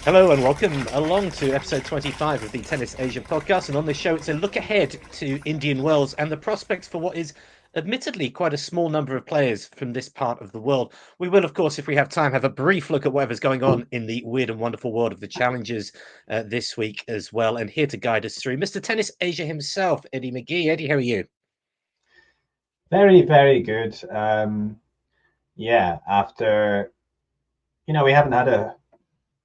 Hello and welcome along to episode 25 of the Tennis Asia podcast. And on this show, it's a look ahead to Indian Wells and the prospects for what is admittedly quite a small number of players from this part of the world. We will, of course, if we have time, have a brief look at whatever's going on in the weird and wonderful world of the challenges this week as well. And here to guide us through, Mr. Tennis Asia himself, Eddie McGee. Eddie, how are you? Very, very good. After, we haven't had a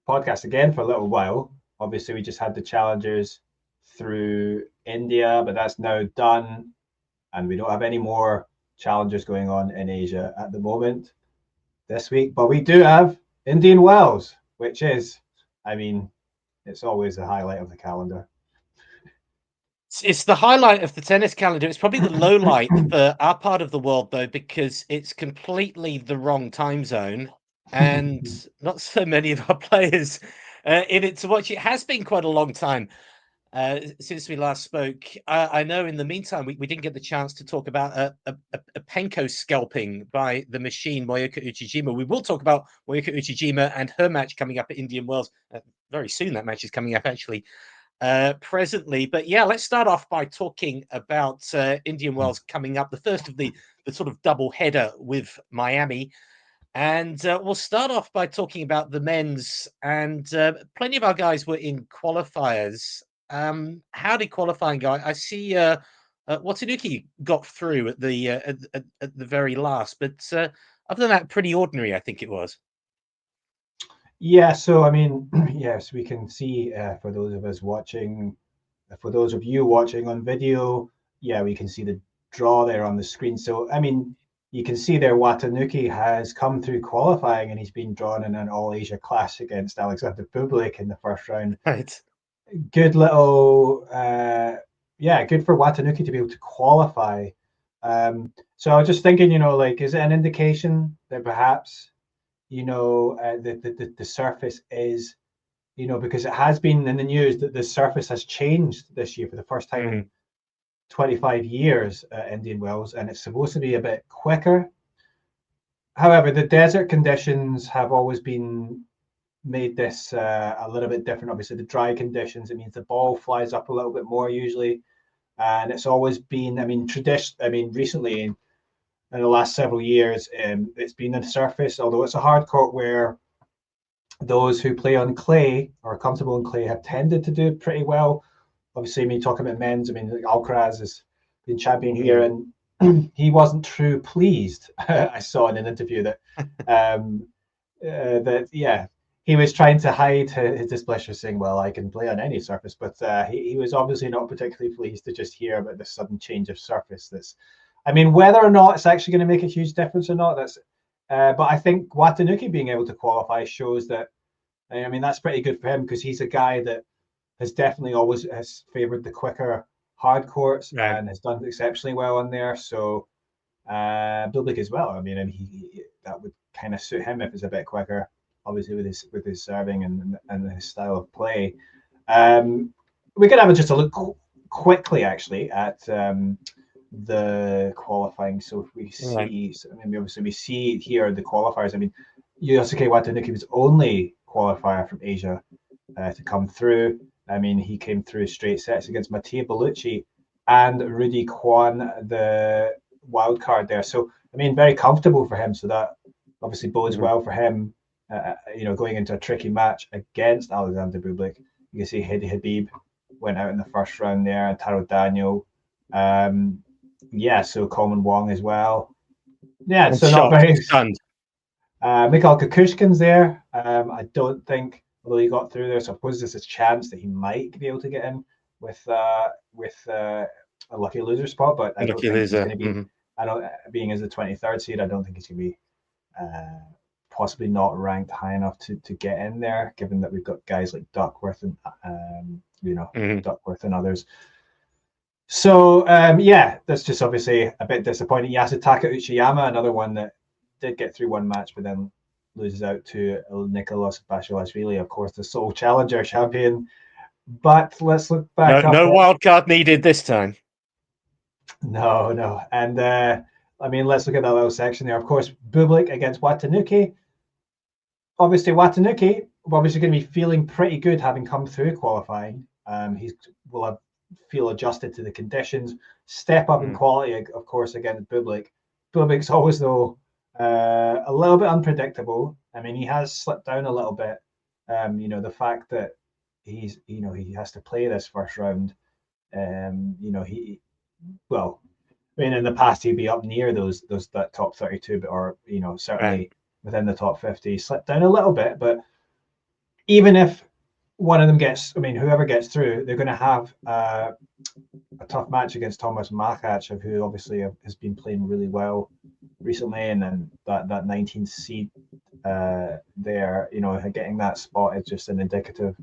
podcast again for a little while. Obviously, we just had the challengers through India, but that's now done. And we don't have any more challengers going on in Asia at the moment this week. But we do have Indian Wells, which is, it's always the highlight of the calendar. It's the highlight of the tennis calendar. It's probably the low light for our part of the world, though, because it's completely the wrong time zone and not so many of our players in it to watch. It has been quite a long time since we last spoke. I know in the meantime, we didn't get the chance to talk about a Penko scalping by the machine, Moyuka Uchijima. We will talk about Moyuka Uchijima and her match coming up at Indian Wells very soon. That match is coming up, actually. Presently, but yeah, let's start off by talking about Indian Wells coming up, the first of the sort of double header with Miami, and we'll start off by talking about the men's. And plenty of our guys were in qualifiers. How did qualifying go? I see Watanuki got through at the very last, but other than that, pretty ordinary, I think it was. Yeah, so yes, we can see for those of us watching, for those of you watching on video, yeah, we can see the draw there on the screen. So, you can see there Watanuki has come through qualifying and he's been drawn in an All-Asia Clash against Alexander Bublik in the first round. Right. Good little, good for Watanuki to be able to qualify. So I was just thinking, is it an indication that perhaps the surface is, because it has been in the news that the surface has changed this year for the first time in 25 years at Indian Wells, and it's supposed to be a bit quicker. However, the desert conditions have always been made this a little bit different. Obviously, the dry conditions, it means the ball flies up a little bit more usually, and it's always been, recently in the last several years, it's been on the surface, although it's a hard court where those who play on clay or are comfortable on clay have tended to do pretty well. Obviously, me talking about men's, Alcaraz has been champion here, and he wasn't too pleased. I saw in an interview that he was trying to hide his displeasure, saying, well, I can play on any surface, but he was obviously not particularly pleased to just hear about the sudden change of surface. Whether or not it's actually going to make a huge difference or not, but I think Watanuki being able to qualify shows that, that's pretty good for him, because he's a guy that has definitely always has favoured the quicker hard courts, right, and has done exceptionally well on there. So Bublik as well. He that would kind of suit him if it's a bit quicker, obviously with his serving and his style of play. We could have just a look quickly actually at the qualifying. So if we see, obviously we see here the qualifiers. Yosuke Watanuki was only qualifier from Asia to come through. He came through straight sets against Matteo Bellucci and Rudy Kwan, the wild card there. So very comfortable for him. So that obviously bodes well for him. Going into a tricky match against Alexander Bublik. You can see Hedi Habib went out in the first round there, and Taro Daniel. So Coleman Wong as well. Yeah, so not very stunned. Mikhail Kukushkin's there. I don't think, although he got through there, so I suppose there's a chance that he might be able to get in with a lucky loser spot. But I don't think he's going to be. I don't, being as the 23rd seed, I don't think he's going to be possibly not ranked high enough to get in there, given that we've got guys like Duckworth and Duckworth and others. So that's just obviously a bit disappointing. Yasutaka Uchiyama, another one that did get through one match, but then loses out to Nicolas Basilashvili, of course, the sole challenger champion. But let's look back. No wild card needed this time. No. And I mean, let's look at that little section there. Of course, Bublik against Watanuki. Obviously, Watanuki obviously going to be feeling pretty good having come through qualifying. He will have feel adjusted to the conditions. Step up in quality, of course, against Bublik. Bublik's always though a little bit unpredictable. I mean, he has slipped down a little bit. The fact that he has to play this first round. I mean, in the past he'd be up near that top 32, or certainly within the top 50. He slipped down a little bit, but even if one of them gets, I mean, whoever gets through, they're going to have a tough match against Thomas Makachev, who obviously has been playing really well recently, and then that 19th seed there, getting that spot is just an indicative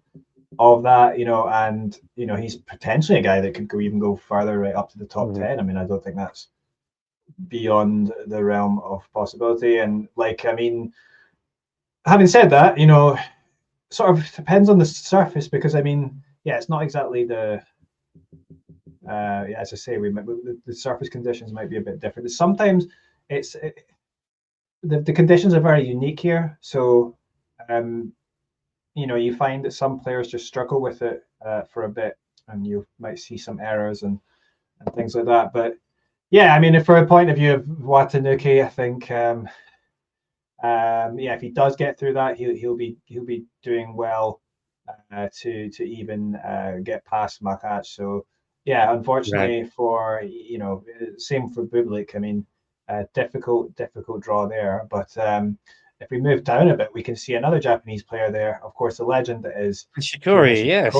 of that, and he's potentially a guy that could even go further right up to the top 10. I mean, I don't think that's beyond the realm of possibility. And I mean, having said that, sort of depends on the surface, because I mean, yeah, it's not exactly the as I say, the surface conditions might be a bit different. Sometimes the conditions are very unique here, so you find that some players just struggle with it for a bit, and you might see some errors and things like that. But yeah, I mean, for a point of view of Watanuki, I think if he does get through that, he'll be doing well to even get past Makach. So yeah, unfortunately for same for Bublik. I mean, difficult draw there. But if we move down a bit, we can see another Japanese player there. Of course, the legend that is Nishikori, yes,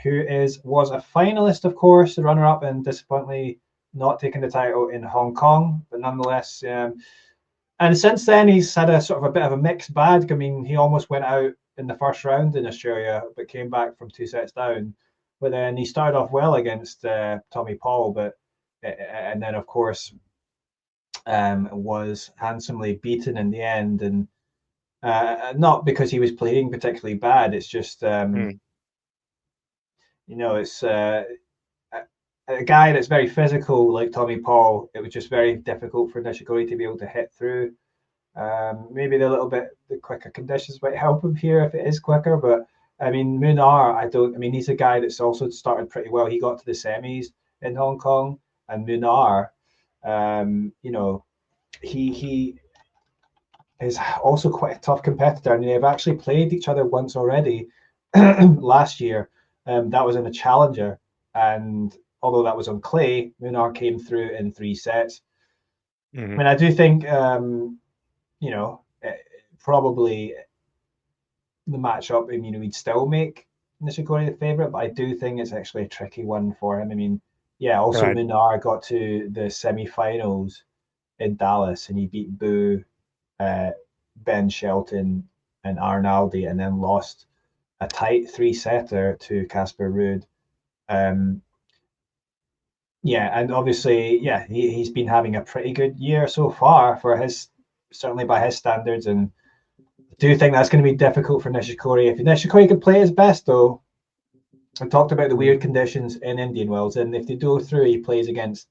who was a finalist, of course, the runner-up, and disappointingly not taking the title in Hong Kong, but nonetheless. And since then, he's had a sort of a bit of a mixed bag. I mean, he almost went out in the first round in Australia, but came back from 2 sets down. But then he started off well against Tommy Paul, and then of course was handsomely beaten in the end. And not because he was playing particularly bad. It's just it's a guy that's very physical like Tommy Paul. It was just very difficult for Nishikori to be able to hit through. Maybe the quicker conditions might help him here if it is quicker. But I mean, Munar, I mean, he's a guy that's also started pretty well. He got to the semis in Hong Kong, and Munar, he is also quite a tough competitor, and they've actually played each other once already last year. That was in a challenger, and although that was on clay, Munar came through in 3 sets. I mean, I do think probably the matchup, I mean, we'd still make Nishikori the favourite, but I do think it's actually a tricky one for him. I mean, yeah, also Munar got to the semi-finals in Dallas, and he beat Bu, Ben Shelton, and Arnaldi, and then lost a tight 3-setter to Casper Ruud. And obviously, he's been having a pretty good year so far for certainly by his standards, and I do think that's going to be difficult for Nishikori. If Nishikori can play his best, though, I talked about the weird conditions in Indian Wells, and if they go through, he plays against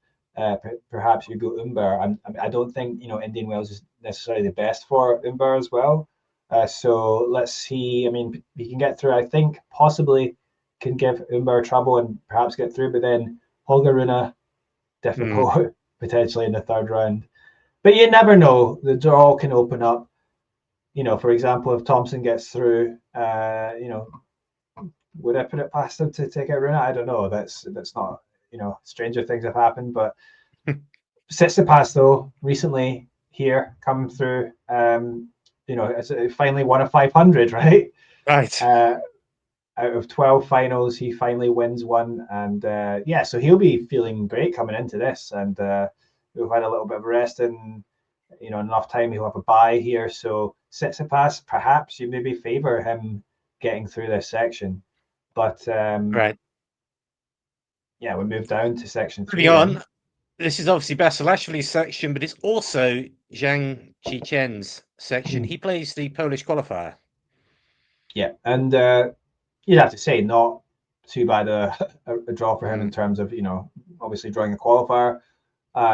perhaps Hugo Umber. I don't think Indian Wells is necessarily the best for Umber as well. So let's see. I mean, he can get through. I think possibly can give Umber trouble and perhaps get through, but then Holger Rune, difficult potentially in the third round. But you never know. The draw can open up. For example, if Thompson gets through, would I put it past him to take out Rune? I don't know. That's not, stranger things have happened. But Tsitsipas, though, recently here, come through, it's finally won a 500, right? Right. Out of 12 finals, he finally wins one. And so he'll be feeling great coming into this. And we've had a little bit of rest and, enough time. He'll have a bye here. So Tsitsipas, perhaps you maybe favour him getting through this section. But we move down to section 3. On. This is obviously Basilashvili's section, but it's also Zhang Zhizhen's section. He plays the Polish qualifier. Yeah, and you'd have to say not too bad a draw for him in terms of, obviously drawing a qualifier.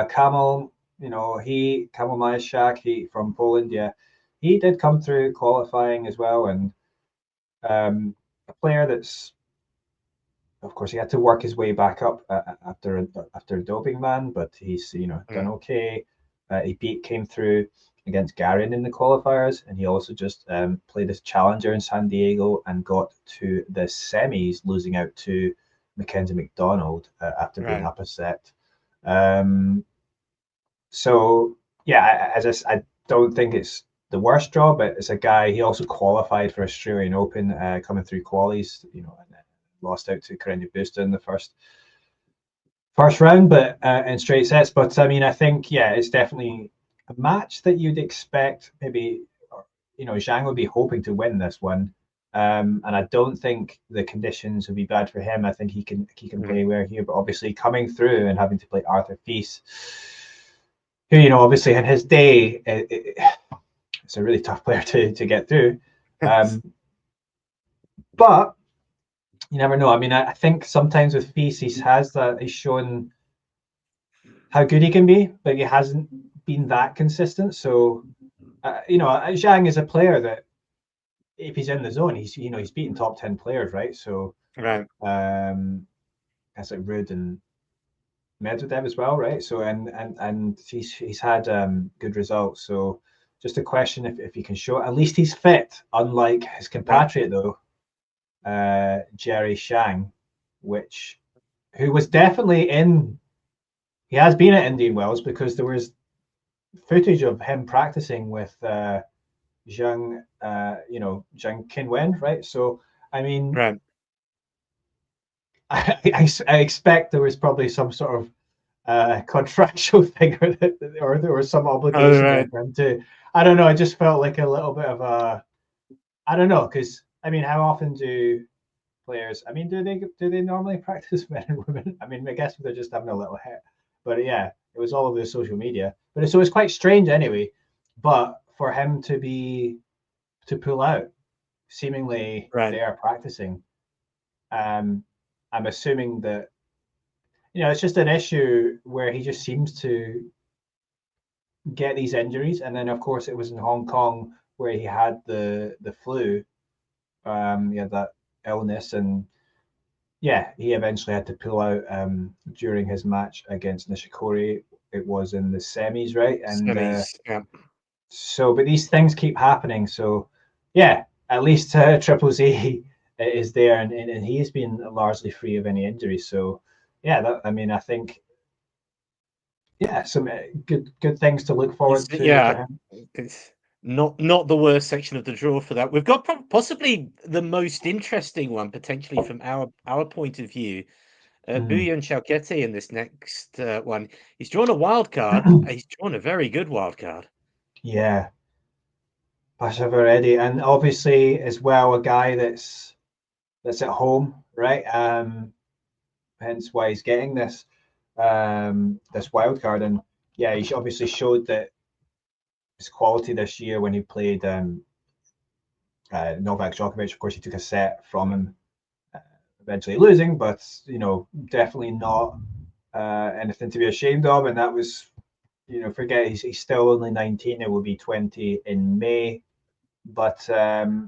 Kamil he Kamil he from Poland, yeah, he did come through qualifying as well, and a player that's, of course, he had to work his way back up after a doping ban, but he's done okay. Came through against Garin in the qualifiers, and he also just played as challenger in San Diego and got to the semis, losing out to Mackenzie McDonald after being up a set. So yeah, I don't think it's the worst draw, but it's a guy. He also qualified for Australian Open, coming through qualies, and lost out to Karenia Busta in the first round, but in straight sets. But I mean, I think it's definitely a match that you'd expect. Maybe Zhang would be hoping to win this one, and I don't think the conditions would be bad for him. I think he can play well here, but obviously coming through and having to play Arthur Fils, who obviously in his day, it's a really tough player to get through. But you never know. I mean, I think sometimes with Fils, he's shown how good he can be, but he hasn't been that consistent. So, Zhang is a player that if he's in the zone, he's beaten top 10 players, right? So, that's like Ruud and Medvedev as well, right? So, and he's had good results. So, just a question if he can show. At least he's fit, unlike his compatriot though, Jerry Shang, who was definitely in. He has been at Indian Wells because there was footage of him practicing with Zheng Qinwen, right? So I mean, I expect there was probably some sort of contractual thing, or there was some obligation there for him to. I don't know. I just felt like a little bit of a. I don't know, because I mean, how often do players? I mean, do they normally practice, men and women? I mean, I guess they're just having a little hit, but yeah, it was all over the social media. But so it's quite strange anyway. But for him to pull out, seemingly they are practicing. I'm assuming that it's just an issue where he just seems to get these injuries, and then of course it was in Hong Kong where he had the flu. He had that illness, and he eventually had to pull out during his match against Nishikori. It was in the semis, right? And so, but these things keep happening. So, at least Triple Z is there, and he's been largely free of any injuries. So, I think, some good things to look forward to for him. It's not the worst section of the draw for that. We've got possibly the most interesting one potentially from our point of view. Buyunchaokete in this next one. He's drawn a wild card. He's drawn a very good wild card. Yeah, Pasha already, and obviously as well a guy that's at home, right? Hence why he's getting this wild card, and he obviously showed that his quality this year when he played Novak Djokovic. Of course, he took a set from him, eventually losing, but definitely not anything to be ashamed of. And that was, forget he's still only 19. It will be 20 in May, but I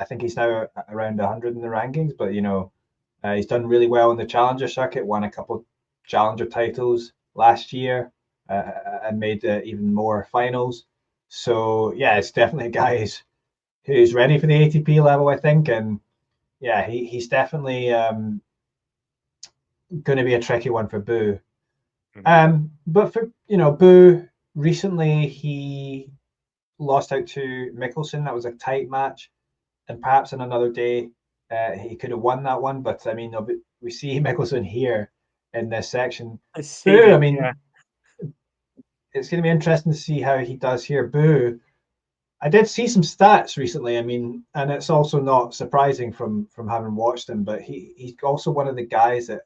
think he's now around 100 in the rankings. But he's done really well in the challenger circuit. Won a couple challenger titles last year, and made even more finals. So it's definitely a guy who's ready for the ATP level, I think, and he's definitely going to be a tricky one for Boo. But for Boo, recently he lost out to Mickelson. That was a tight match, and perhaps on another day he could have won that one. But I mean, we see Mickelson here in this section. Boo, I mean, it's going to be interesting to see how he does here. Boo, I did see some stats recently. I mean, and it's also not surprising from having watched him, but he's also one of the guys that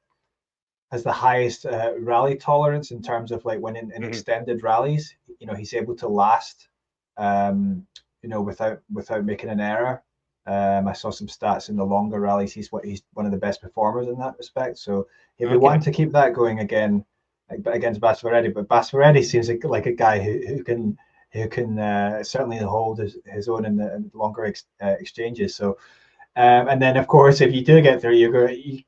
has the highest rally tolerance in terms of like when in extended rallies. He's able to last, without making an error. I saw some stats in the longer rallies. He's one of the best performers in that respect. So he'll be wanting to keep that going again against Basvaredi, but Basvaredi seems like a guy who can certainly hold his own in the longer exchanges. So, and then of course, if you do get through, you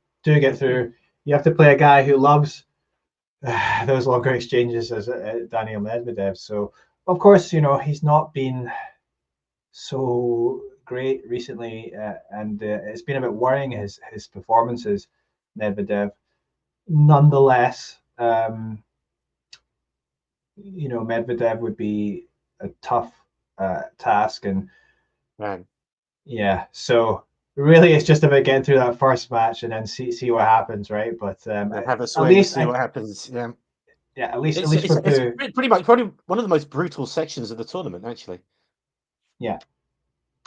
have to play a guy who loves those longer exchanges as Daniil Medvedev. So, of course, he's not been so great recently, and it's been a bit worrying his performances, Medvedev. Nonetheless, Medvedev would be a tough task, and Man. yeah, so really it's just about getting through that first match and then see what happens, right? But Have a at swing, least see what happens. Yeah. at least for It's Boo, pretty much probably one of the most brutal sections of the tournament, actually. yeah,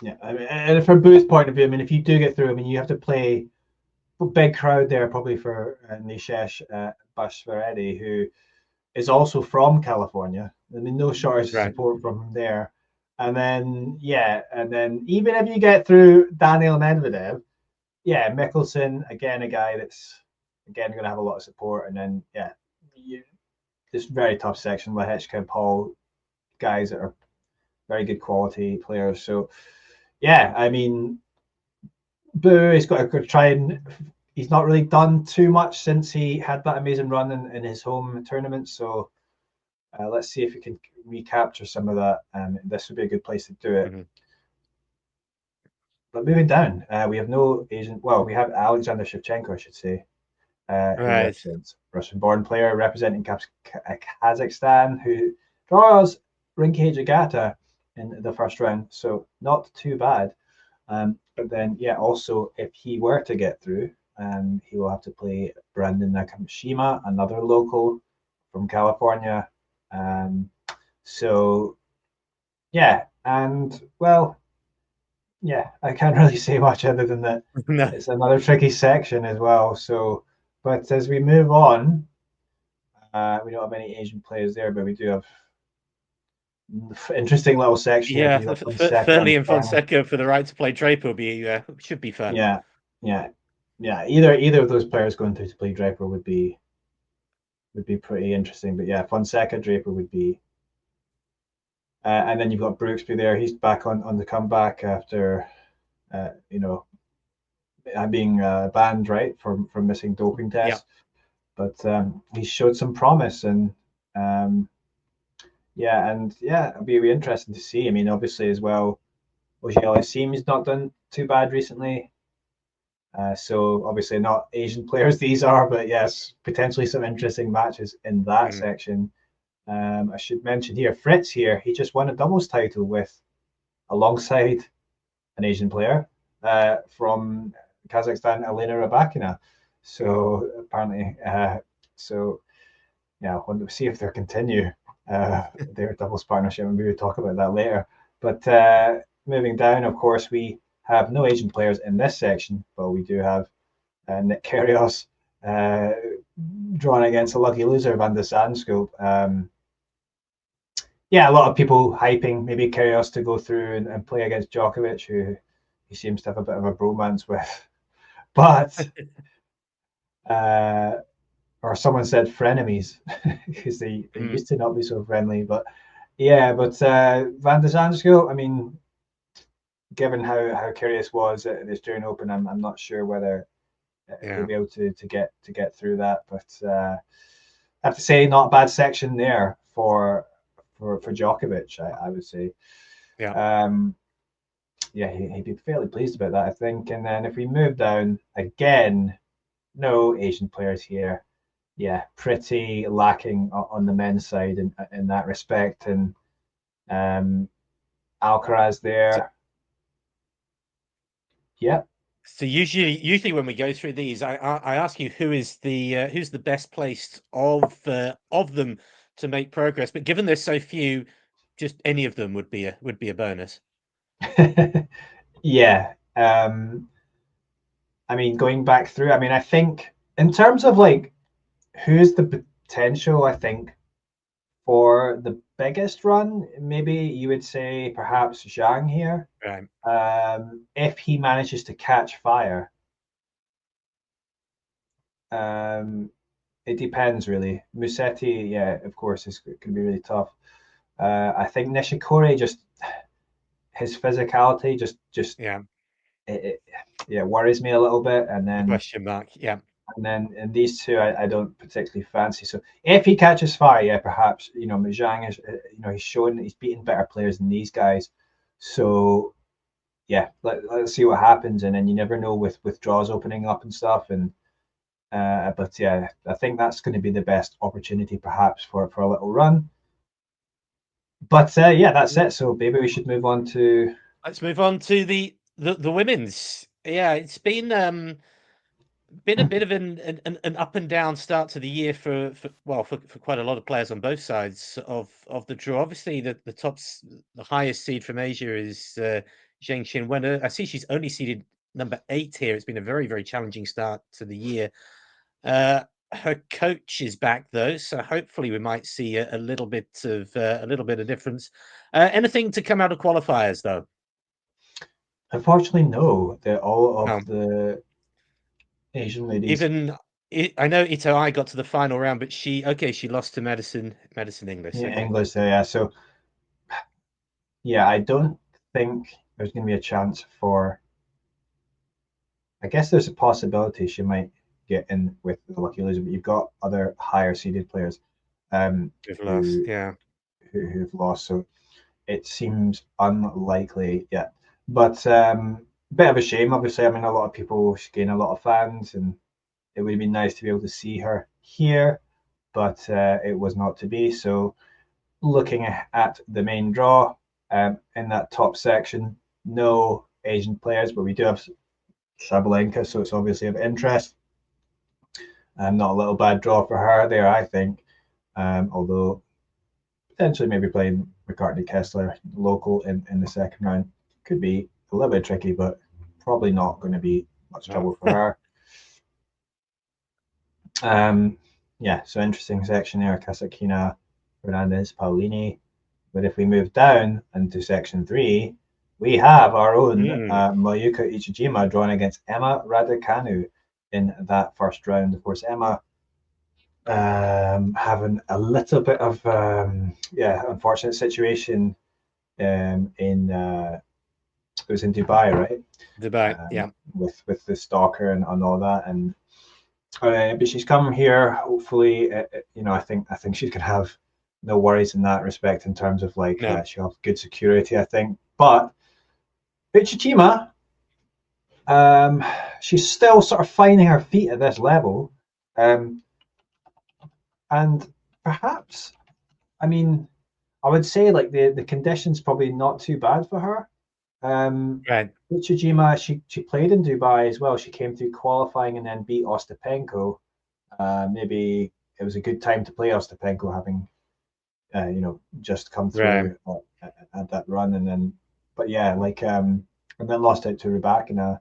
yeah. I mean, and from Boo's point of view, I mean, if you do get through, I mean, you have to play a big crowd there probably for Nishesh Bashvaredi, who is also from California. I mean, no shortage of Right. support from him there. And then, yeah, and then even if you get through Daniil Medvedev, yeah, Mickelson, again, a guy that's, again, going to have a lot of support. And then, yeah, this very tough section, Lehechka, Paul, guys that are very good quality players. So, yeah, I mean, Boo has got to try and he's not really done too much since he had that amazing run in his home tournament. So let's see if we can recapture some of that. This would be a good place to do it. Mm-hmm. But moving down, we have no Asian. Well, we have Alexander Shevchenko, I should say, who Right. represents Russian-born player representing Kazakhstan, who draws Rinke in the first round. So not too bad. But then, yeah, also if he were to get through, he will have to play Brandon Nakashima, another local from California. So, yeah, and well, yeah, I can't really say much other than that. No. It's another tricky section as well. So, but as we move on, we don't have any Asian players there, but we do have interesting little section here Yeah, because you've got Fonseca Fernley and and Fernley. Fonseca for the right to play Draper will be should be fun. Yeah, yeah, yeah. Either of those players going through to play Draper would be pretty interesting. But yeah, Fonseca Draper would be, and then you've got Brooksby there. He's back on the comeback after you know being banned right from missing doping Yeah. tests. But he showed some promise, and it'll be really interesting to see. I mean, obviously as well, Ogiel seems not done too bad recently. So obviously not Asian players these are, but yes, potentially some interesting matches in that Mm-hmm. section. I should mention here, Fritz here, he just won a doubles title with alongside an Asian player from Kazakhstan, Elena Rybakina. So apparently, so yeah, we'll see if they continue their doubles partnership, and we will talk about that later. But moving down, of course, we have no Asian players in this section, but we do have Nick Kyrgios drawn against a lucky loser, Van de Sandskoop. Yeah, a lot of people hyping maybe Kyrgios to go through and play against Djokovic, who he seems to have a bit of a bromance with. But or someone said frenemies because they Mm. used to not be so friendly. But yeah, but Van de Zandschulp, I mean, given how Kyrgios was at the Australian Open, I'm not sure whether he'll Yeah. be able to get through that. But I have to say, not a bad section there for Djokovic, I would say. Yeah. Yeah, he'd be fairly pleased about that, I think. And then if we move down again, no Asian players here. Yeah, pretty lacking on the men's side in that respect. And Alcaraz So, there. Yeah. so usually when we go through these, I ask you who's the best placed of them to make progress. But given there's so few, just any of them would be a bonus. Yeah. I mean, going back through, I mean, I think in terms of like who's the potential, I think for the biggest run, maybe you would say perhaps Zhang here. Right. If he manages to catch fire. Um, it depends really. Musetti, yeah, of course, it can be really tough. I think Nishikori just his physicality just Yeah, it yeah worries me a little bit, and then question mark. Yeah, and these two I don't particularly fancy. So if he catches fire, yeah, perhaps Zhang is he's shown he's beaten better players than these guys. So yeah, let's see what happens, and then you never know with draws opening up and stuff, and but yeah, I think that's going to be the best opportunity perhaps for a little run. But yeah, that's it. So maybe we should move on to. let's move on to the women's. Yeah, it's been a bit of an up and down start to the year for quite a lot of players on both sides of the draw. Obviously, the highest seed from Asia is Zheng Qinwen. I see she's only seeded number 8 here. It's been a very challenging start to the year. Her coach is back though, so hopefully we might see a little bit of difference. Anything to come out of qualifiers though? Unfortunately, no. All No. of the Asian ladies. Even I know Ito I got to the final round, but she lost to Medicine English. Yeah, Okay. English there, yeah. So yeah, I don't think there's going to be a chance for. I guess there's a possibility she might get in with the lucky loser, but you've got other higher seeded players We've lost. who Yeah. who've lost. So it seems unlikely yet. But bit of a shame, obviously. I mean, a lot of people she's gained a lot of fans, and it would have been nice to be able to see her here, but it was not to be. So looking at the main draw, in that top section, no Asian players, but we do have Sabalenka, so it's obviously of interest. Not a little bad draw for her there, I think. Although potentially maybe playing McCartney Kessler local in the second round could be a little bit tricky, but probably not going to be much No. trouble for her. Yeah, so interesting section there. Kasakina, Fernandez, Paulini. But if we move down into section 3, we have our own Mm. Mayuka Ichijima drawing against Emma Raducanu in that first round. Of course, Emma having a little bit of unfortunate situation in it was in Dubai, right? Dubai. Yeah. With the stalker and all that, and but she's come here. Hopefully, I think she could have no worries in that respect in terms of like No. she'll have good security. I think, but Ichijima, she's still sort of finding her feet at this level, um, and perhaps, I mean, I would say like the conditions probably not too bad for her. Right. Uchijima, she played in Dubai as well. She came through qualifying and then beat Ostapenko. Maybe it was a good time to play Ostapenko, having just come Right. through at that run, and then, but yeah, like and then lost out to Rybakina.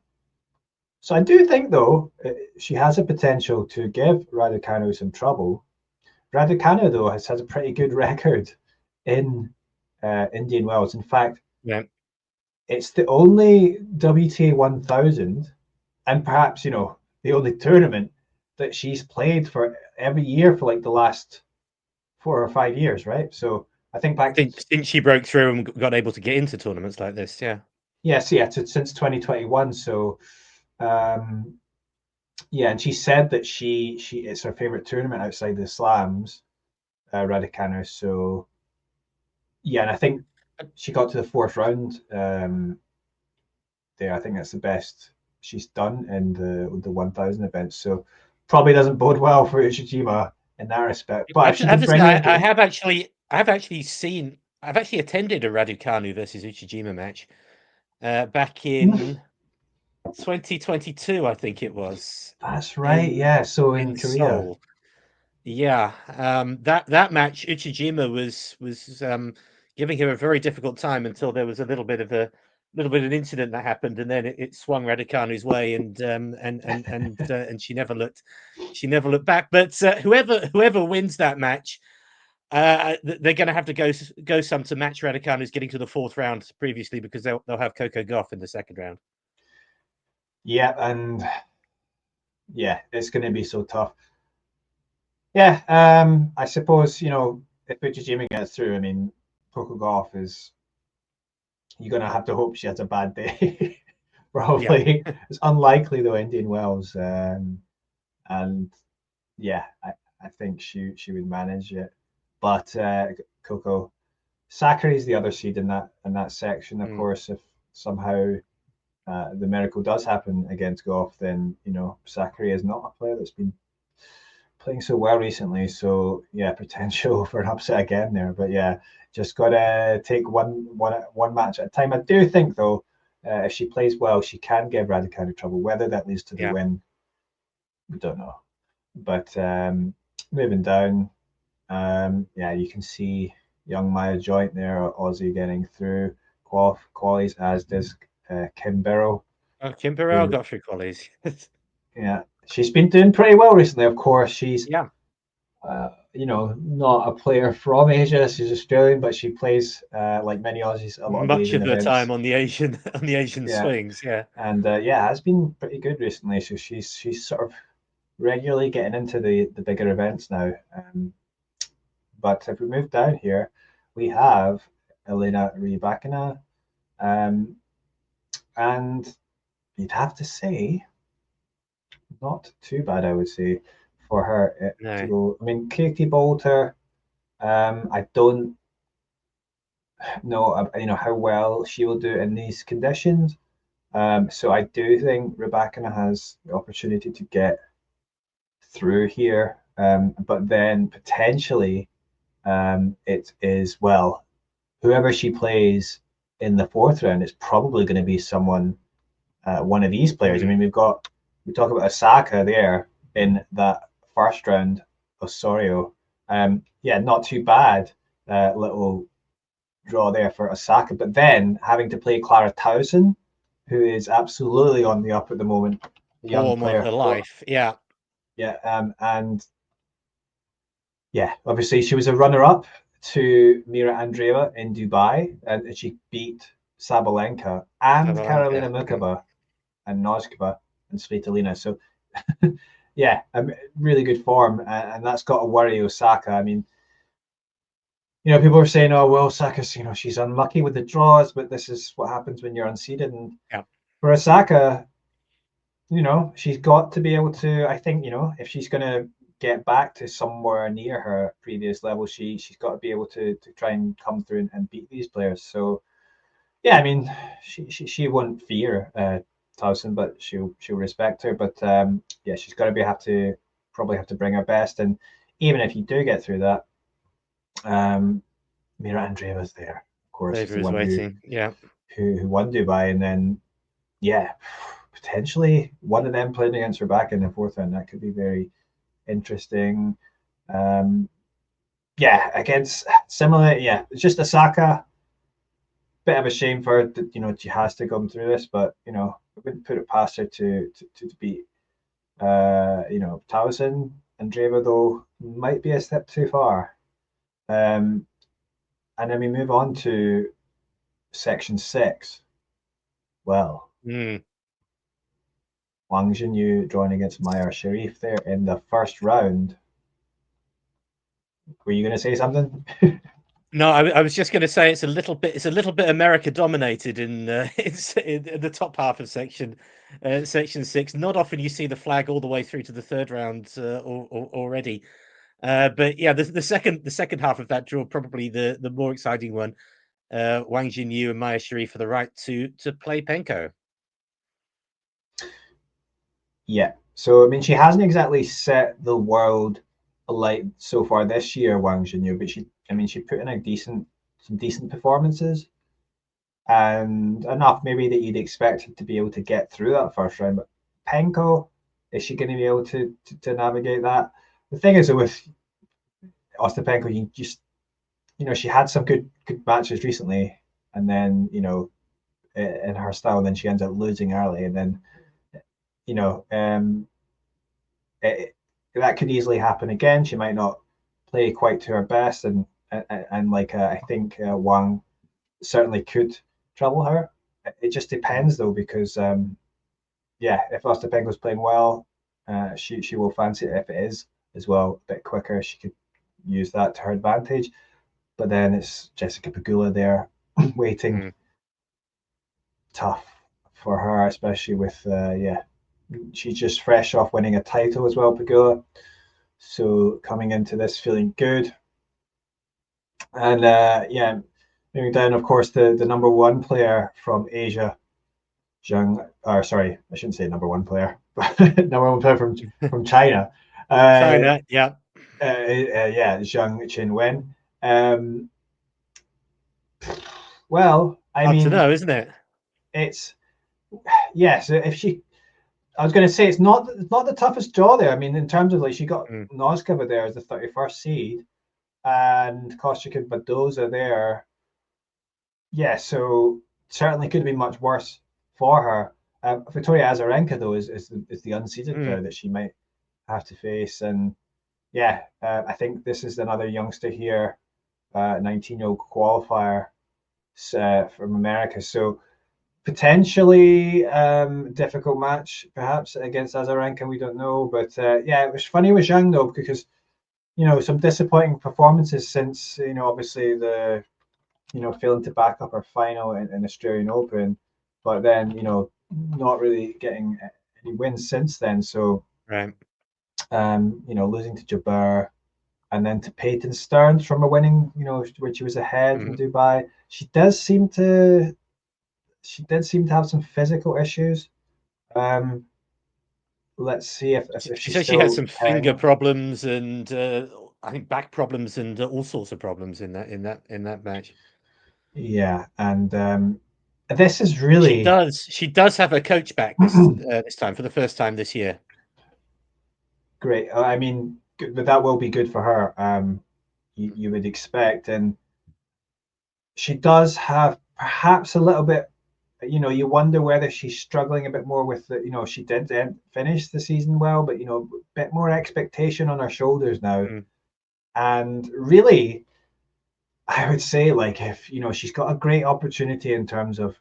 So I do think though she has a potential to give Raducanu some trouble. Raducanu though has a pretty good record in Indian Wells. In fact, Yeah. it's the only WTA 1000, and perhaps the only tournament that she's played for every year for like the last 4 or 5 years, right? So I think back to Since she broke through and got able to get into tournaments like this. Yeah. yes, yeah, since 2021. So um, yeah, and she said that she it's her favorite tournament outside the slams, Raducanu. So yeah, and I think she got to the fourth round there. I think that's the best she's done in the 1000 events. So probably doesn't bode well for Ushijima in that respect. But if she I have can to say, bring in, I've actually attended a Raducanu versus Uchijima match back in 2022, I think it was that's right, in yeah. So in Korea, Seoul. Yeah, that match, Uchijima was giving him a very difficult time until there was a little bit of an incident that happened, and then it swung Raducanu's way, and she never looked back. But whoever wins that match, they're going to have to go some to match Raducanu's getting to the fourth round previously because they'll have Coco Gauff in the second round. yeah, and yeah, it's going to be so tough. Yeah, I suppose, if Fujijima gets through, I mean, Coco Gauff is, you're going to have to hope she has a bad day. Yeah. Probably. It's unlikely, though, Indian Wells. And yeah, I think she would manage it. But Coco Sakari is the other seed in that section. Of Mm. course, if somehow the miracle does happen against Goff, then Sakari is not a player that's been playing so well recently. So yeah, potential for an upset again there. But yeah, just gotta take one match at a time. I do think though, if she plays well, she can give Raducanu trouble. Whether that leads to the Yeah. win, we don't know. But moving down, yeah, you can see young Maya Joint there, Aussie getting through qualies, as does Kim Burrow. Oh, Kim Burrell Who, got through qualies. yeah, she's been doing pretty well recently. Of course, she's Yeah. not a player from Asia. She's Australian, but she plays like many Aussies, a lot of the Much Asian of the events. time on the Asian on the Asian Yeah, swings. Yeah. and yeah, has been pretty good recently. So she's sort of regularly getting into the bigger events now. But if we move down here, we have Elena Rybakina, um, and you'd have to say not too bad, I would say, for her to No. go. I mean, Katie Bolter, I don't know, how well she will do in these conditions. So I do think Rybakina has the opportunity to get through here, but then potentially it is, well, whoever she plays in the fourth round is probably going to be one of these players. I Mm. mean, we talk about Osaka there in that first round, Osorio. Yeah, not too bad, little draw there for Osaka. But then having to play Clara Towson, who is absolutely on the up at the moment, a young Form of player. her life. Yeah. Yeah, and yeah, obviously she was a runner-up to Mira Andreeva in Dubai, and she beat Sabalenka and Sabalenka. Karolina Mukova and Noskova and Svitolina. So yeah, really good form, and that's got to worry Osaka. I mean, people are saying, "Oh, well, Osaka's, she's unlucky with the draws, but this is what happens when you're unseeded." And Yeah. for Osaka, she's got to be able to. I think, if she's going to get back to somewhere near her previous level, she's got to be able to try and come through and beat these players. So yeah, I mean, she won't fear Towson, but she'll respect her. But yeah, she's got to probably have to bring her best. And even if you do get through that, um, Mira Andreeva's there. Of course, is Favor the is one who waiting. Yeah. who won Dubai, and then yeah, potentially one of them playing against her back in the fourth round. That could be very interesting. Um, yeah, against similar. Yeah, it's just Osaka. Bit of a shame for her that she has to come through this, but I wouldn't put it past her to beat Towson and Draver, though might be a step too far. Um, and then we move on to section 6. Well, Mm. Wang Jinyu drawing against Maya Sharif there in the first round. Were you going to say something? No, I was just going to say it's a little bit America dominated in in the top half of section 6. Not often you see the flag all the way through to the third round already. But yeah, the second half of that draw, probably the more exciting one. Wang Jinyu and Maya Sharif for the right to play Penko. Yeah. So I mean, she hasn't exactly set the world alight so far this year, Wang Jinyu, but she put in some decent performances and enough maybe that you'd expect her to be able to get through that first round. But Penko, is she going to be able to navigate that? The thing is, with Ostapenko, you just she had some good matches recently, and then in her style, then she ends up losing early, and then you know um, it, that could easily happen again. She might not play quite to her best, and like I think Wang certainly could trouble her. It just depends though, because yeah, if Ostapenko's playing well, she will fancy it. If it is as well, a bit quicker. She could use that to her advantage. But then it's Jessica Pegula there waiting. Tough for her, especially with she's just fresh off winning a title as well, Pegula. So coming into this feeling good. And moving down, of course, the number one player from Asia, sorry, I shouldn't say number one player, but number one player from China. China, yeah. Zheng Qinwen. Well, I Hard to mean, know, isn't it? it's yes. If she, I was going to say it's not the toughest draw there. I mean, in terms of like she got Noskova there as the 31st seed, and Kostyuk and Badoza there. Yeah, so certainly could have been much worse for her. Victoria Azarenka though is the unseeded player that she might have to face, and yeah, I think this is another youngster here, 19-year-old qualifier from America. So potentially difficult match perhaps against Azarenka. We don't know, but yeah, it was funny with Zhang though because some disappointing performances since obviously the failing to back up her final in Australian Open, but then not really getting any wins since then. So right, losing to Jabeur and then to Peyton Stearns from a winning, where she was ahead in Dubai. She did seem to have some physical issues. Let's see if she she's said she had still some carrying finger it. problems and I think back problems and all sorts of problems in that match. Yeah, and this is She really does have a coach back this time for the first time this year. great. I mean, but that will be good for her. You would expect, and she does have perhaps a little bit. You wonder whether she's struggling a bit more with the. She did finish the season well, but a bit more expectation on her shoulders now, and really, I would say like if she's got a great opportunity in terms of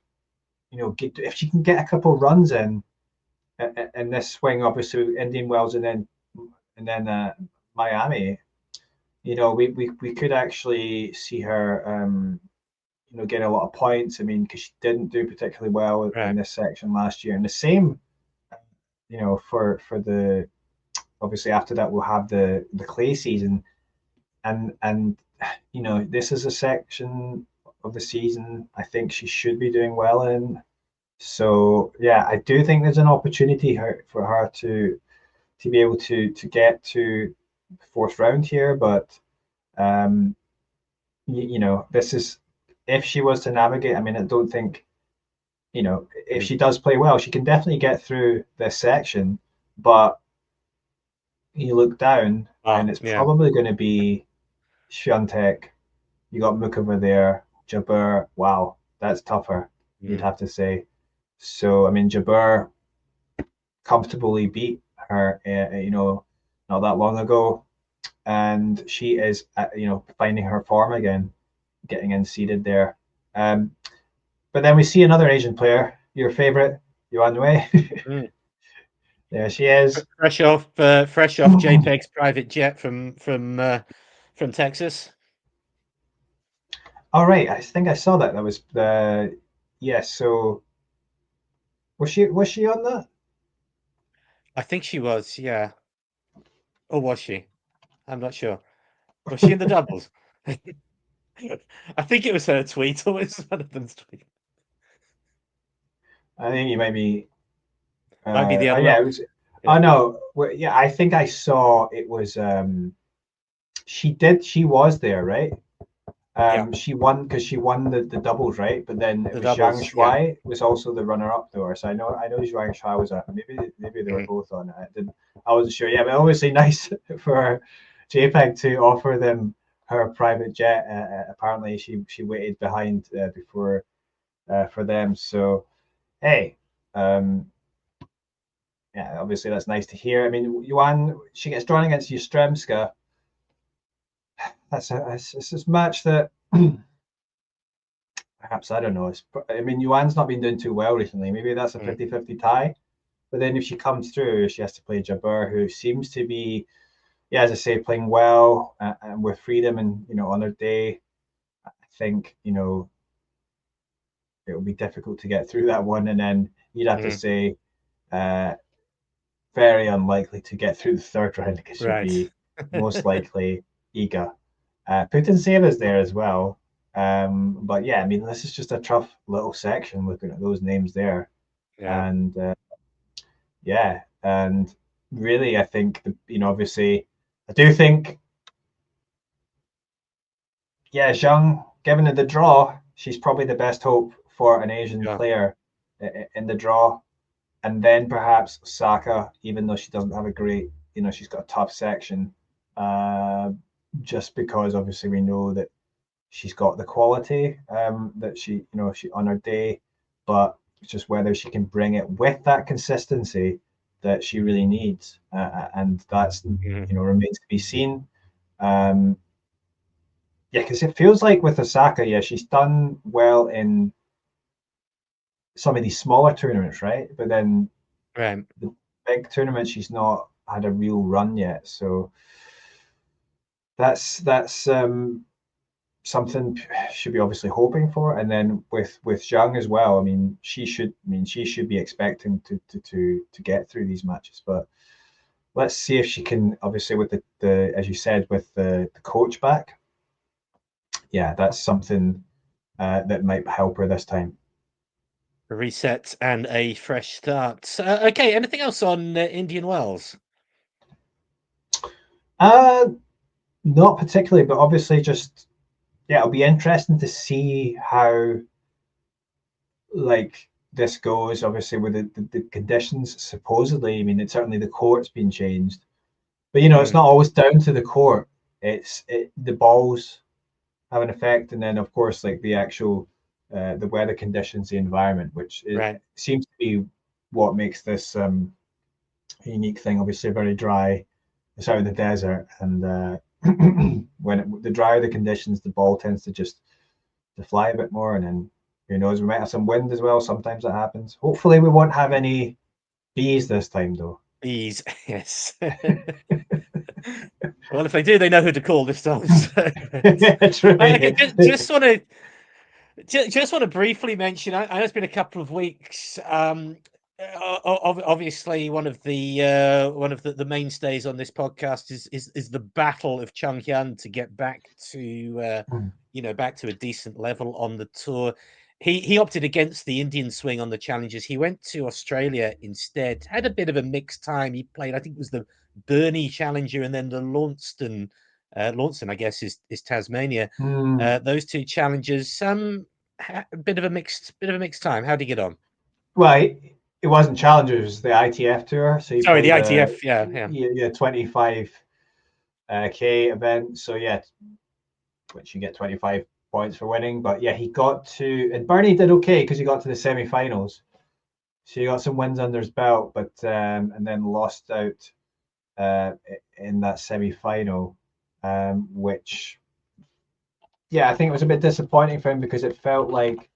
if she can get a couple runs in this swing, obviously Indian Wells and then Miami, we could actually see her getting a lot of points. I mean, because she didn't do particularly well in this section last year, and the same, for the obviously after that we'll have the clay season, and this is a section of the season I think she should be doing well in. So yeah, I do think there's an opportunity for her to be able to get to the fourth round here, but this is if she was to navigate. I mean, I don't think if she does play well, she can definitely get through this section. But you look down, and it's probably going to be Swiatek. You got Mukova there, Jabeur. Wow, that's tougher. You'd have to say. So I mean, Jabeur comfortably beat her, not that long ago, and she is, finding her form again, getting in seeded there. But then we see another Asian player, your favorite, Yuan Wei. There she is, fresh off JPEG's private jet from Texas. All right, I think I saw that. That was the yes. So was she on that? I think she was, yeah. Or was she? I'm not sure. Was she in the doubles? I think it was her tweet, or it was one of them's tweet. I think you might be. Might be the other yeah, one. it was. Yeah. Oh no, well, yeah, I think I saw it was. She was there, right? She won because she won the doubles, right? But then it was Zhang Shuai was also the runner-up though. So I know Zhang Shuai was at maybe they were both on it. I wasn't sure. Yeah, but obviously nice for JPEG to offer them her private jet. Apparently she waited behind before for them. So hey, yeah, obviously that's nice to hear. I mean, Yuan, she gets drawn against Yastremska. That's a match that perhaps, I don't know. I mean, Yuan's not been doing too well recently. Maybe that's a 50-50 tie. But then if she comes through, she has to play Jabeur, who seems to be yeah, as I say, playing well and with freedom, and on her day, I think it will be difficult to get through that one, and then you'd have to say uh, very unlikely to get through the third round because she'll Right. be most likely Iga. Putintseva there as well. But yeah, I mean, this is just a tough little section looking at those names there. Yeah. And yeah, and really, I think, obviously, I do think, yeah, Zhang, given the draw, she's probably the best hope for an Asian Yeah. player in the draw. And then perhaps Osaka, even though she doesn't have a great, she's got a tough section, just because obviously we know that she's got the quality that she on her day, but it's just whether she can bring it with that consistency that she really needs, and that's remains to be seen. Um, yeah, because it feels like with Osaka, yeah, she's done well in some of these smaller tournaments, right? But then Right. the big tournaments, she's not had a real run yet. So that's something should be obviously hoping for. And then with Zhang as well, she should be expecting to get through these matches. But let's see if she can, obviously, with the as you said, with the coach back. Yeah, that's something that might help her this time. A reset and a fresh start. Okay, anything else on Indian Wells? Not particularly, but obviously just, yeah, it'll be interesting to see how like this goes. Obviously, with the conditions, supposedly, I mean, it's certainly the court's been changed, but it's not always down to the court. The balls have an effect, and then of course, like the actual the weather conditions, the environment, which Right. seems to be what makes this unique thing. Obviously, very dry. It's out in the desert, and the drier the conditions, the ball tends to fly a bit more, and then who knows, we might have some wind as well. Sometimes that happens. Hopefully, we won't have any bees this time, though. Bees, yes. Well, if they do, they know who to call this time. So, True. okay, just want to briefly mention. I know it's been a couple of weeks. Obviously, one of the mainstays on this podcast is the battle of Changyan to get back to back to a decent level on the tour. He opted against the Indian swing on the challenges. He went to Australia instead. Had a bit of a mixed time. He played, I think it was the Burnie Challenger and then the Launceston. Launceston, I guess, is Tasmania. Those two challenges. A bit of a mixed time. How did you get on? Well, it wasn't Challengers, it was the ITF tour. So he Sorry, the played ITF. Yeah. 25 K event. So yeah, which you get 25 points for winning. But yeah, he got to, and Bernie did okay because he got to the semi-finals. So he got some wins under his belt, but and then lost out in that semi-final, which, yeah, I think it was a bit disappointing for him because it felt like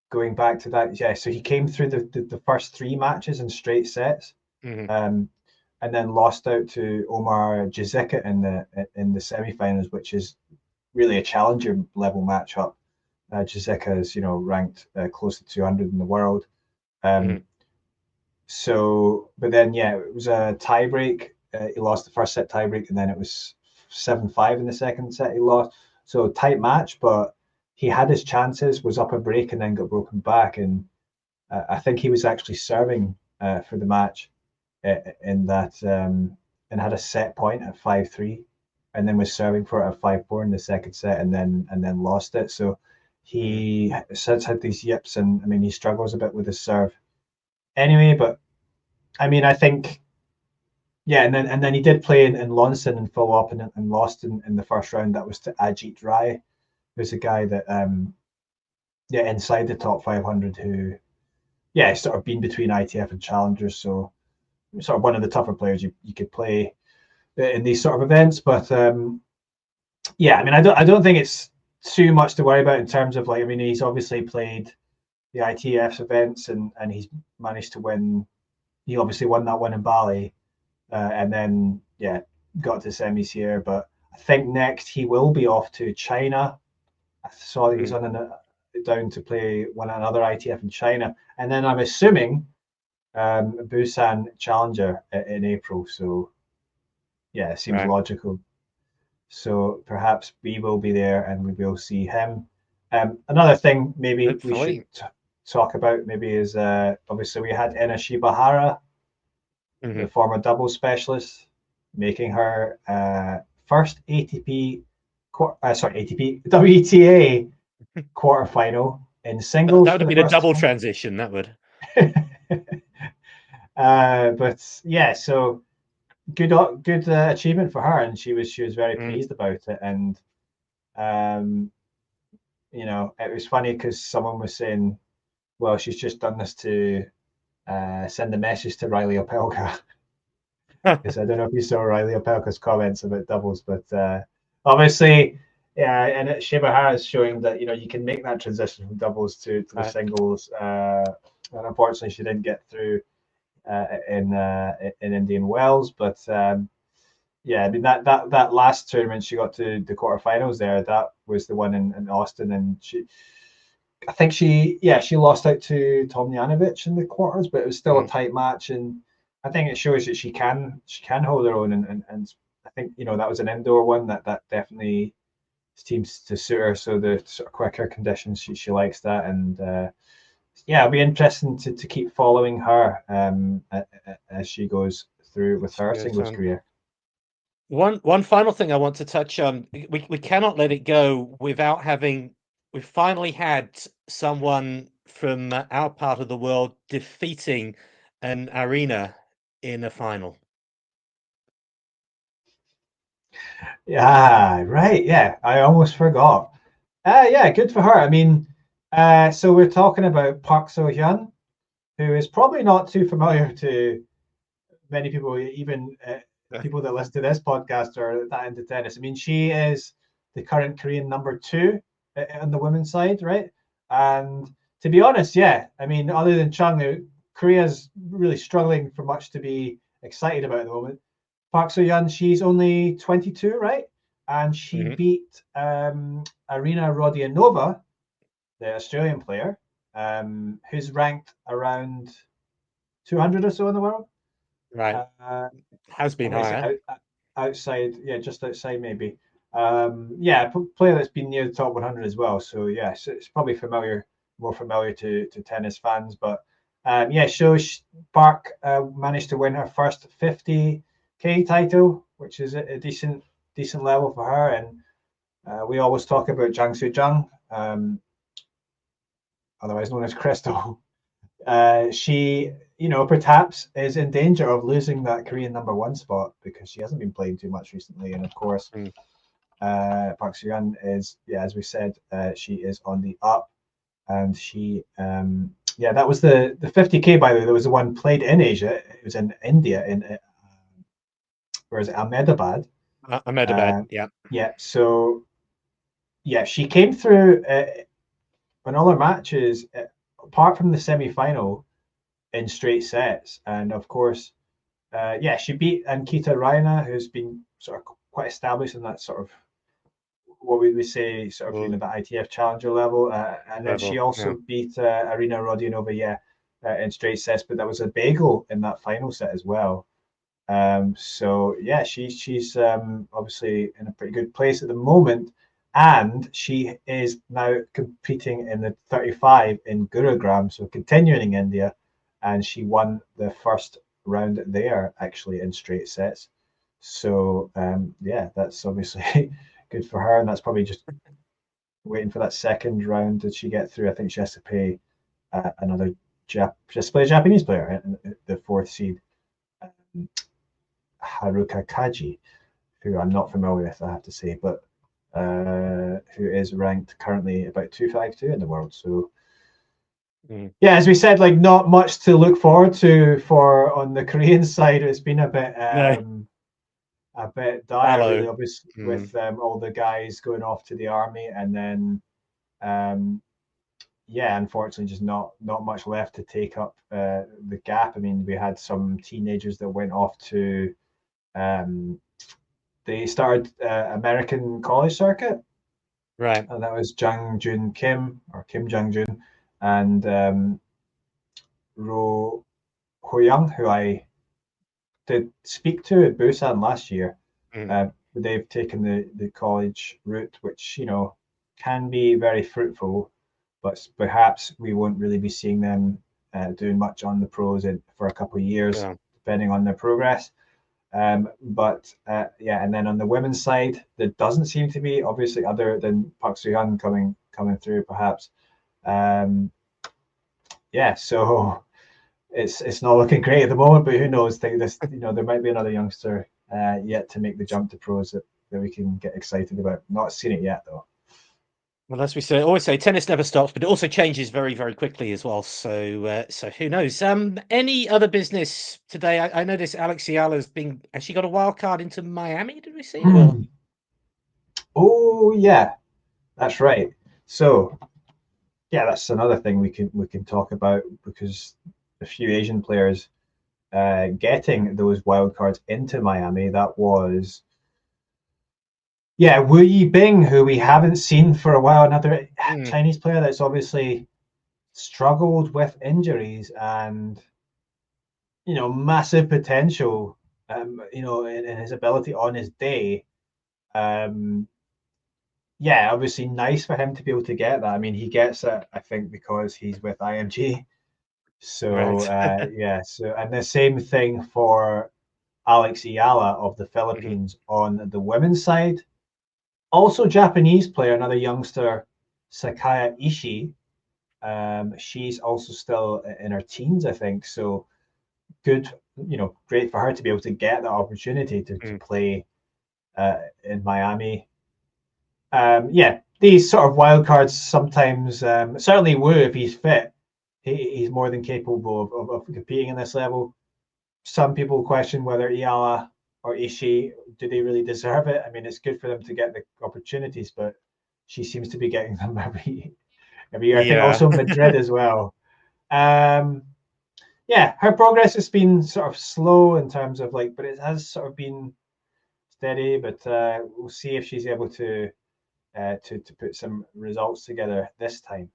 going back to that. Yeah, so he came through the first three matches in straight sets, and then lost out to Omar Jizika in the semi-finals, which is really a challenger level matchup. Jizika is ranked close to 200 in the world. So, but then yeah, it was a tiebreak. He lost the first set tiebreak, and then it was 7-5 in the second set. He lost. So tight match, but he had his chances. Was up a break and then got broken back, and I think he was actually serving for the match in that, and had a set point at 5-3, and then was serving for it at 5-4 in the second set, and then lost it. So he since had these yips, and I mean he struggles a bit with his serve anyway. But I mean, I think, yeah, and then he did play in Launceston and follow up and lost in the first round. That was to Ajit Rai, who's a guy that inside the top 500 who sort of been between ITF and challengers. So sort of one of the tougher players you could play in these sort of events. But yeah, I mean, I don't think it's too much to worry about in terms of, like, I mean, he's obviously played the ITF events and he's managed to win. He obviously won that one in Bali. and then got to semis here. But I think next he will be off to China. I saw that he was down to play another ITF in China, and then I'm assuming Busan Challenger in April. So it seems logical. So perhaps we will be there and we will see him. Another thing maybe we should talk about maybe is obviously we had Ena Shibahara, the former doubles specialist, making her first WTA quarterfinal in singles. That would have been a double transition. That would. But yeah, so good achievement for her, and she was very pleased about it. And it was funny because someone was saying, well, she's just done this to send a message to Riley Opelka. Because I don't know if you saw Riley Opelka's comments about doubles, but obviously, and Shibahara is showing that you can make that transition from doubles to the singles. And unfortunately, she didn't get through in Indian Wells, but I mean that last tournament she got to the quarterfinals there. That was the one in Austin, and I think she lost out to Tomljanovic in the quarters, but it was still a tight match, and I think it shows that she can hold her own, and I think that was an indoor one that definitely seems to suit her. So the sort of quicker conditions, she likes that, and it'll be interesting to keep following her as she goes through with her singles career. One final thing I want to touch on: we cannot let it go without having. We've finally had someone from our part of the world defeating an Arena in a final. Yeah, right. Yeah, I almost forgot. Good for her. I mean, so we're talking about Park So-hyun, who is probably not too familiar to many people, even people that listen to this podcast or that into tennis. I mean, she is the current Korean number 2 on the women's side, right? And to be honest, I mean, other than Chung, Korea's really struggling for much to be excited about at the moment. Park So-hyun, she's only 22, right? And she beat Arina Rodionova, the Australian player, who's ranked around 200 or so in the world. Right. Has been higher. Outside, just outside maybe. Player that's been near the top 100 as well. So it's probably more familiar to tennis fans. But so Park managed to win her first 50K title, which is a decent level for her. And we always talk about Zhang Zhizhen, otherwise known as Crystal. She, perhaps is in danger of losing that Korean number 1 spot because she hasn't been playing too much recently. And of course, Park So-hyun is, as we said, she is on the up, and she, that was the 50K, by the way. There was the one played in Asia. It was in India, where is it? Ahmedabad. Ahmedabad, yeah. So, she came through in all her matches, apart from the semi-final, in straight sets. And of course, she beat Ankita Raina, who's been sort of quite established in that sort of, what would we say, sort of, the ITF challenger level. And then she also beat Arina Rodionova, in straight sets, but that was a bagel in that final set as well. So she's obviously in a pretty good place at the moment, and she is now competing in the 35 in Gurugram, so continuing in India, and she won the first round there actually in straight sets. So that's obviously good for her, and that's probably just waiting for that second round. Did she get through? I think she has to play another she has to play a Japanese player, the 4th seed. Haruka Kaji, who I'm not familiar with, I have to say, but who is ranked currently about 252 in the world. So, as we said, like, not much to look forward to for on the Korean side. It's been a bit dire, really, obviously, with all the guys going off to the army, and then unfortunately, just not much left to take up the gap. I mean, we had some teenagers that went off to They started American college circuit, Right. and that was Jung Jun Kim or Kim Jung Jun and Ro Hoyoung, who I did speak to at Busan last year. They've taken the college route, which can be very fruitful, but perhaps we won't really be seeing them doing much on the pros for a couple of years, depending on their progress. But yeah, and then on the women's side, there doesn't seem to be, obviously, other than Park Soo-hyun coming through, perhaps. Yeah, so it's not looking great at the moment, but who knows? There might be another youngster yet to make the jump to pros that we can get excited about. Not seen it yet, though. Well, as we always say, tennis never stops, but it also changes very, very quickly as well. So who knows? Any other business today? I noticed Alex Ayala's has she got a wild card into Miami? Did we see? Oh yeah, that's right. So yeah, that's another thing we can talk about, because a few Asian players getting those wild cards into Miami. That was Wu Yibing, who we haven't seen for a while, another Chinese player that's obviously struggled with injuries and massive potential, in his ability on his day. Yeah, obviously nice for him to be able to get that. I mean, he gets it, I think, because he's with IMG. So yeah, and the same thing for Alex Ayala of the Philippines on the women's side. Also, Japanese player, another youngster, Sakaya Ishii. She's also still in her teens, I think. So good, great for her to be able to get that opportunity to play in Miami. Yeah, these sort of wild cards sometimes, certainly Wu, if he's fit, he's more than capable of competing in this level. Some people question whether Ayala or Ishii, do they really deserve it? I mean, it's good for them to get the opportunities, but she seems to be getting them every year. I think also Madrid as well. Yeah, her progress has been sort of slow in terms of but it has sort of been steady. But we'll see if she's able to put some results together this time.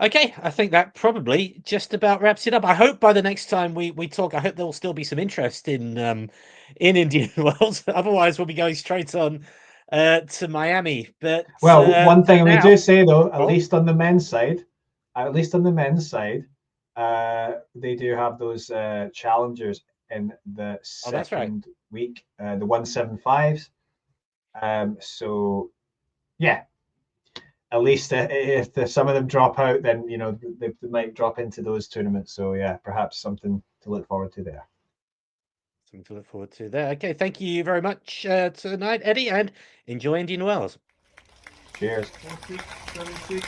Okay, I think that probably just about wraps it up. I hope by the next time we talk, I hope there will still be some interest in Indian Wells. Otherwise, we'll be going straight on to Miami. But one thing we do say though, at least on the men's side, they do have those challengers in the second week, the 175s. So yeah, at least if some of them drop out, then they might drop into those tournaments. So yeah, perhaps something to look forward to there. Okay, thank you very much tonight, Eddie, and enjoy Indian Wells. Cheers. Thank you.